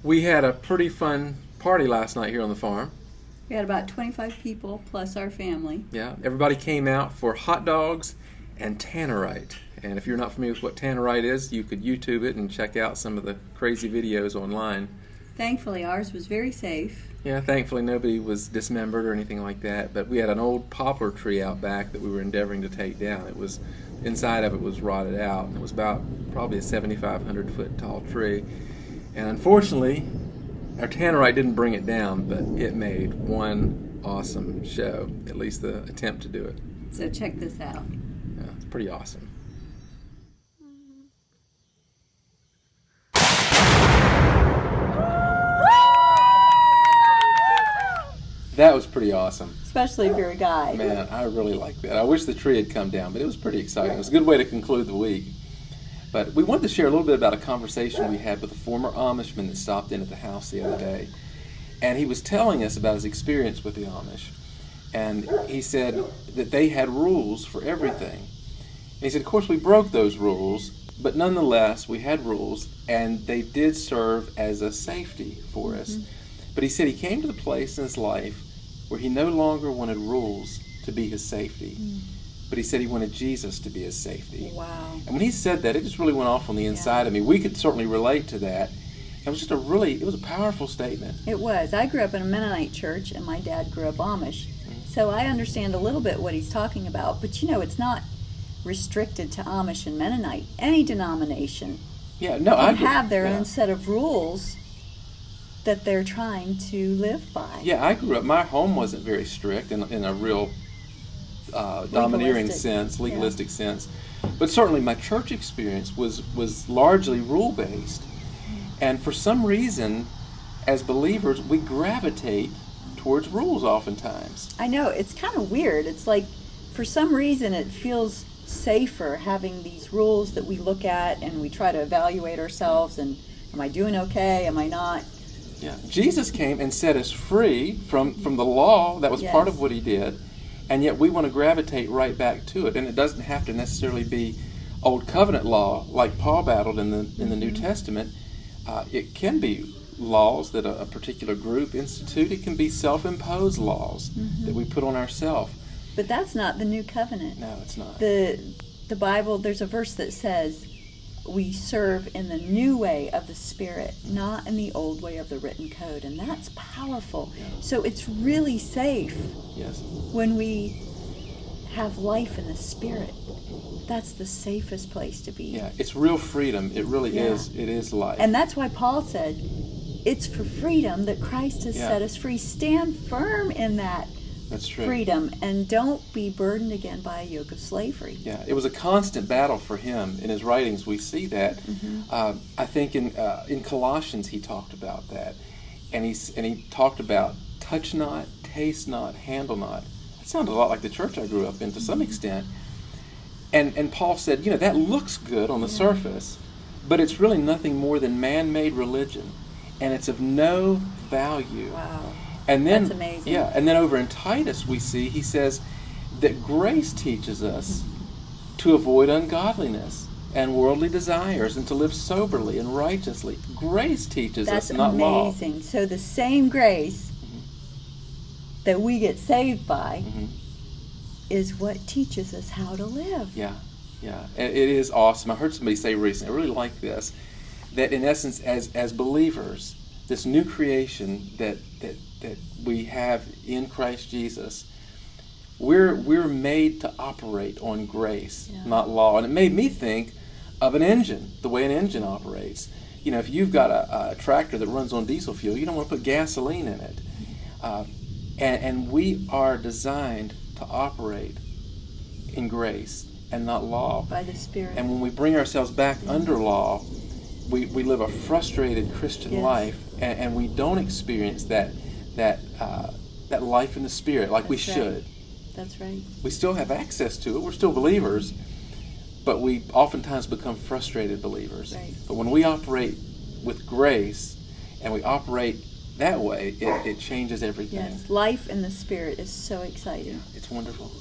We had a pretty fun party last night here on the farm. We had about 25 people plus our family. Yeah, everybody came out for hot dogs and Tannerite. And if you're not familiar with what Tannerite is, you could YouTube it and check out some of the crazy videos online. Thankfully, ours was very safe. Yeah, thankfully nobody was dismembered or anything like that. But we had an old poplar tree out back that we were endeavoring to take down. It was, inside of it was rotted out, and it was about probably a 7,500 foot tall tree. And unfortunately, our Tannerite didn't bring it down, but it made one awesome show, at least the attempt to do it. So check this out. Yeah, it's pretty awesome. That was pretty awesome. Especially if you're a guy. Man, I really like that. I wish the tree had come down, but it was pretty exciting. It was a good way to conclude the week. But we wanted to share a little bit about a conversation we had with a former Amishman that stopped in at the house the other day. And he was telling us about his experience with the Amish. And he said that they had rules for everything. And he said, of course, we broke those rules, but nonetheless, we had rules, and they did serve as a safety for us. But he said he came to the place in his life where he no longer wanted rules to be his safety. But he said he wanted Jesus to be his safety. Wow. And when he said that, it just really went off on the inside of me. We could certainly relate to that. It was just it was a powerful statement. It was. I grew up in a Mennonite church, and my dad grew up Amish. So I understand a little bit what he's talking about. But you know, it's not restricted to Amish and Mennonite. Any denomination can have their own set of rules that they're trying to live by. Yeah, I grew up, my home wasn't very strict in a real domineering sense, legalistic sense. But certainly my church experience was largely rule-based. And for some reason, as believers, we gravitate towards rules oftentimes. I know, it's kind of weird. It's like, for some reason, it feels safer having these rules that we look at and we try to evaluate ourselves and, am I doing okay? Am I not? Yeah, Jesus came and set us free from the law. That was part of what he did. And yet we want to gravitate right back to it. And it doesn't have to necessarily be Old Covenant law like Paul battled in the New Testament. It can be laws that a particular group institute. It can be self-imposed laws that we put on ourselves. But that's not the New Covenant. No, it's not. The Bible, there's a verse that says, we serve in the new way of the Spirit, not in the old way of the written code. And that's powerful. Yeah. So it's really safe Yes. when we have life in the Spirit. That's the safest place to be. Yeah, it's real freedom. It really is. It is life. And that's why Paul said, it's for freedom that Christ has set us free. Stand firm in that That's true. freedom and don't be burdened again by a yoke of slavery. Yeah, it was a constant battle for him. In his writings, we see that. I think in Colossians he talked about that, and he talked about touch not, taste not, handle not. That sounded a lot like the church I grew up in to some extent. And Paul said, that looks good on the surface, but it's really nothing more than man-made religion, and it's of no value. Wow. And then, that's amazing. Yeah, and then over in Titus we see, he says that grace teaches us to avoid ungodliness and worldly desires and to live soberly and righteously. Grace teaches us, not law. That's amazing. So the same grace that we get saved by is what teaches us how to live. Yeah. It is awesome. I heard somebody say recently, I really like this, that in essence as believers, this new creation that we have in Christ Jesus, we're made to operate on grace, not law. And it made me think of an engine, the way an engine operates. If you've got a tractor that runs on diesel fuel, you don't want to put gasoline in it. And we are designed to operate in grace and not law. By the Spirit. And when we bring ourselves back under law, we live a frustrated Christian life, and we don't experience that life in the Spirit like we should. That's right. We still have access to it. We're still believers, but we oftentimes become frustrated believers. Right. But when we operate with grace and we operate that way, it changes everything. Yes, life in the Spirit is so exciting. It's wonderful.